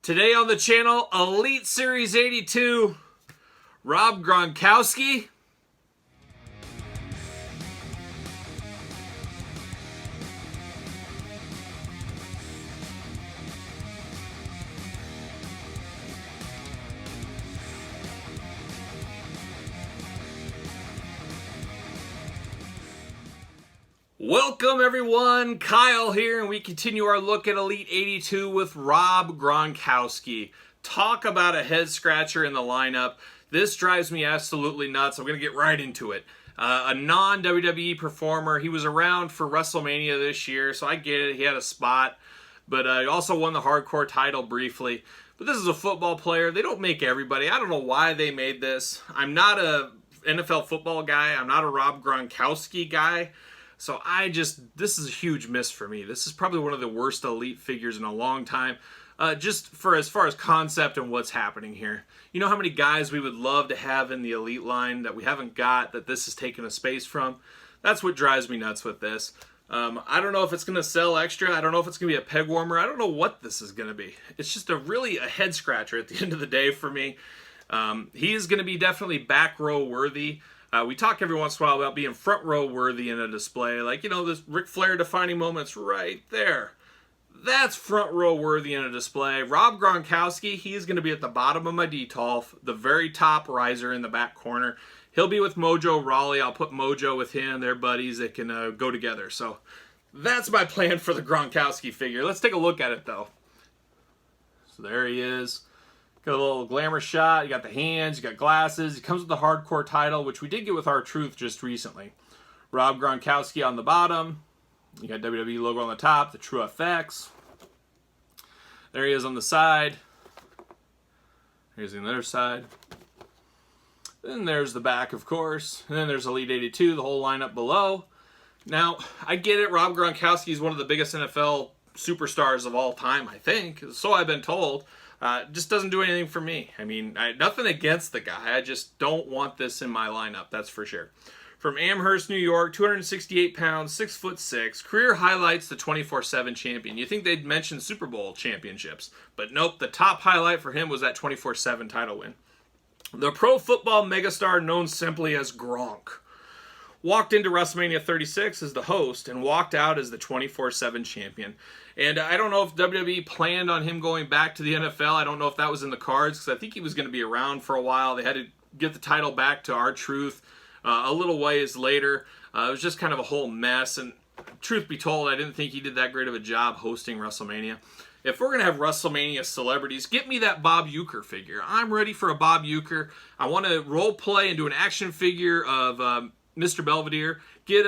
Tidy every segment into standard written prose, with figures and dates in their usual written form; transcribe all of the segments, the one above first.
Today on the channel, Elite Series 82, Rob Gronkowski. Welcome everyone, Kyle here, and we continue our look at Elite 82 with Rob Gronkowski. Talk about a head scratcher in the lineup. This drives me absolutely nuts. I'm going to get right into it. A non-WWE performer. He was around for WrestleMania this year, so I get it. He had a spot, but he also won the hardcore title briefly. But this is a football player. They don't make everybody. I don't know why they made this. I'm not a NFL football guy. I'm not a Rob Gronkowski guy. So this is a huge miss for me. This is probably one of the worst Elite figures in a long time. Just for as far as concept and what's happening here. You know how many guys we would love to have in the Elite line that we haven't got, that this has taken a space from? That's what drives me nuts with this. I don't know if it's going to sell extra. I don't know if it's going to be a peg warmer. I don't know what this is going to be. It's just a head scratcher at the end of the day for me. He is going to be definitely back row worthy. We talk every once in a while about being front row worthy in a display. Like, you know, this Ric Flair defining moments right there. That's front row worthy in a display. Rob Gronkowski, he is going to be at the bottom of my DTOLF, the very top riser in the back corner. He'll be with Mojo Rawley. I'll put Mojo with him. They're buddies that can go together. So that's my plan for the Gronkowski figure. Let's take a look at it, though. So there he is. Got a little glamour shot. You got the hands. You got glasses. He comes with the hardcore title, which we did get with R-Truth just recently. Rob Gronkowski on the bottom. You got WWE logo on the top. The True FX. There he is on the side. Here's the other side. Then there's the back, of course. And then there's Elite 82, the whole lineup below. Now, I get it. Rob Gronkowski is one of the biggest NFL superstars of all time, I think. So I've been told. Just doesn't do anything for me. I mean, nothing against the guy. I just don't want this in my lineup, that's for sure. From Amherst, New York, 268 pounds, 6'6", career highlights, the 24/7 champion. You think they'd mention Super Bowl championships, but nope, the top highlight for him was that 24/7 title win. The pro football megastar known simply as Gronk. Walked into WrestleMania 36 as the host and walked out as the 24/7 champion. And I don't know if WWE planned on him going back to the NFL. I don't know if that was in the cards because I think he was going to be around for a while. They had to get the title back to R-Truth a little ways later. It was just kind of a whole mess. And truth be told, I didn't think he did that great of a job hosting WrestleMania. If we're going to have WrestleMania celebrities, get me that Bob Uecker figure. I'm ready for a Bob Uecker. I want to role play and do an action figure of Mr. Belvedere. Get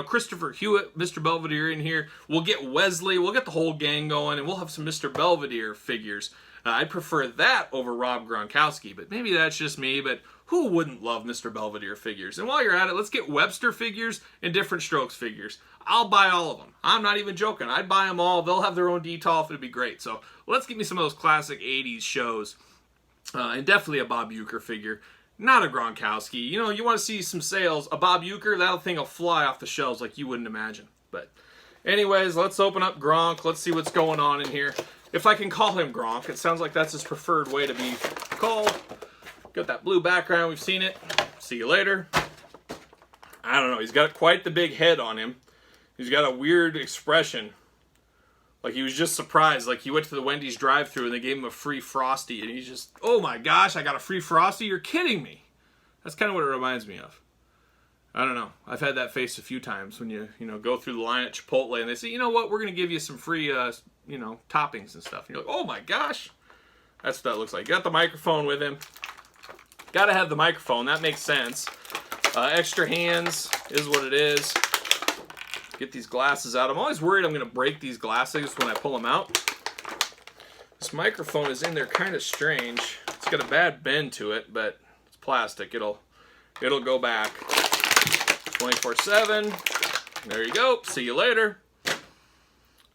Christopher Hewitt, Mr. Belvedere in here. We'll get Wesley. We'll get the whole gang going, and we'll have some Mr. Belvedere figures. I'd prefer that over Rob Gronkowski, but maybe that's just me. But who wouldn't love Mr. Belvedere figures? And while you're at it, let's get Webster figures and Different Strokes figures. I'll buy all of them. I'm not even joking. I'd buy them all. They'll have their own DTOLF. It'd be great. So let's get me some of those classic 80s shows. And definitely a Bob Uecker figure. Not a Gronkowski. You know, you want to see some sales. A Bob Uecker, that thing will fly off the shelves like you wouldn't imagine. But anyways, let's open up Gronk. Let's see what's going on in here. If I can call him Gronk. It sounds like that's his preferred way to be called. Got that blue background. We've seen it. See you later. I don't know. He's got quite the big head on him. He's got a weird expression. Like he was just surprised. Like he went to the Wendy's drive-thru and they gave him a free Frosty. And he's just, oh my gosh, I got a free Frosty? You're kidding me. That's kind of what it reminds me of. I don't know. I've had that face a few times when you go through the line at Chipotle and they say, you know what, we're going to give you some free, toppings and stuff. And you're like, oh my gosh. That's what that looks like. Got the microphone with him. Got to have the microphone. That makes sense. Extra hands is what it is. Get these glasses out. I'm always worried I'm going to break these glasses when I pull them out. This microphone is in there kind of strange. It's got a bad bend to it, but it's plastic. It'll go back. 24/7. There you go. See you later.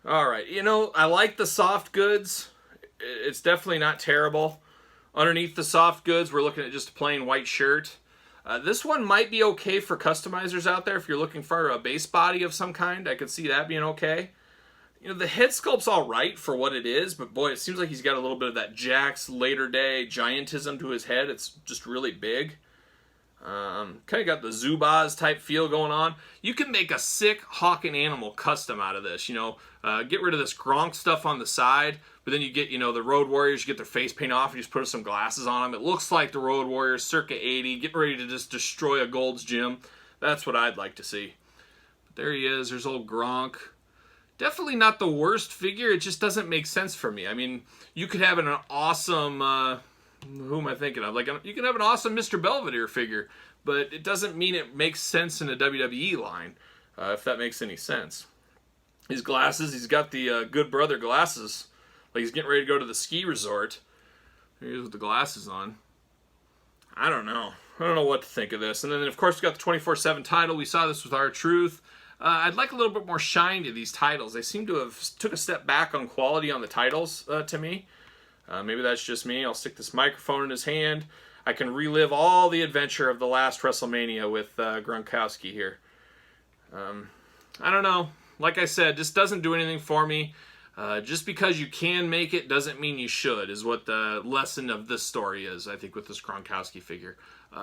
All right. You know, I like the soft goods. It's definitely not terrible. Underneath the soft goods, we're looking at just a plain white shirt. This one might be okay for customizers out there if you're looking for a base body of some kind. I could see that being okay. You know, the head sculpt's all right for what it is, but boy, it seems like he's got a little bit of that Jack's later day giantism to his head. It's just really big. Kind of got the Zubaz type feel going on. You can make a sick Hawking animal custom out of this. You know, get rid of this Gronk stuff on the side, but then you get, you know, the Road Warriors, you get their face paint off, and you just put some glasses on them. It looks like the Road Warriors circa 80, getting ready to just destroy a Gold's Gym. That's what I'd like to see. But there he is. There's old Gronk. Definitely not the worst figure. It just doesn't make sense for me. I mean, you could have an awesome, who am I thinking of? Like, you can have an awesome Mr. Belvedere figure, but it doesn't mean it makes sense in a WWE line, if that makes any sense. His glasses, he's got the Good Brother glasses. Like he's getting ready to go to the ski resort. Here's with the glasses on. I don't know. I don't know what to think of this. And then, of course, we got the 24/7 title. We saw this with R-Truth. I'd like a little bit more shine to these titles. They seem to have took a step back on quality on the titles to me. Maybe that's just me. I'll stick this microphone in his hand. I can relive all the adventure of the last WrestleMania with Gronkowski here. I don't know. Like I said, this doesn't do anything for me. Just because you can make it doesn't mean you should, is what the lesson of this story is, I think, with this Gronkowski figure.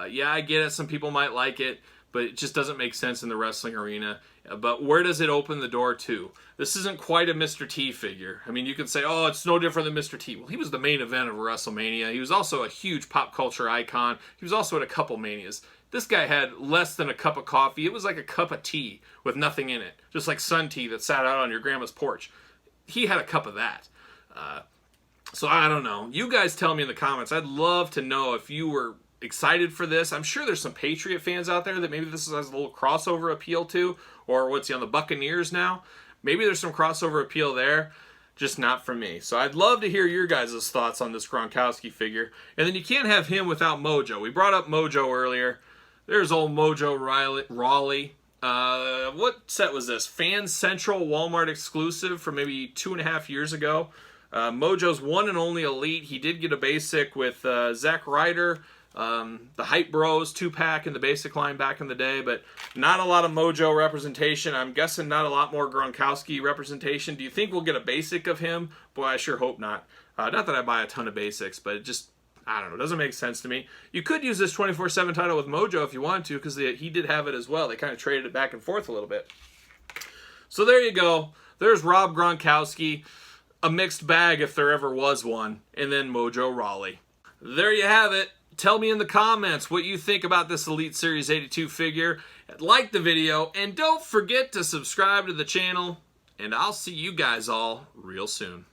Yeah, I get it. Some people might like it, but it just doesn't make sense in the wrestling arena. But where does it open the door to? This isn't quite a Mr. T figure. I mean, you could say, oh, it's no different than Mr. T. Well, he was the main event of WrestleMania. He was also a huge pop culture icon. He was also at a couple Manias. This guy had less than a cup of coffee. It was like a cup of tea with nothing in it. Just like sun tea that sat out on your grandma's porch. He had a cup of that. So I don't know. You guys tell me in the comments. I'd love to know if you were excited for this. I'm sure there's some Patriot fans out there that maybe this has a little crossover appeal to, or what's he on the Buccaneers now? Maybe there's some crossover appeal there, just not for me. So I'd love to hear your guys' thoughts on this Gronkowski figure. And then you can't have him without Mojo. We brought up Mojo earlier. There's old Mojo Rawley. What set was this? Fan Central Walmart exclusive from maybe 2.5 years ago. Mojo's one and only elite. He did get a basic with Zack Ryder, the Hype Bros 2-pack in the basic line back in the day, but not a lot of Mojo representation. I'm guessing not a lot more Gronkowski representation. Do you think we'll get a basic of him? Boy, I sure hope not. Not that I buy a ton of basics, but it just, I don't know, it doesn't make sense to me. You could use this 24/7 title with Mojo if you wanted to, because he did have it as well. They kind of traded it back and forth a little bit. So there you go. There's Rob Gronkowski. A mixed bag if there ever was one. And then Mojo Rawley. There you have it. Tell me in the comments what you think about this Elite Series 82 figure. Like the video, and don't forget to subscribe to the channel. And I'll see you guys all real soon.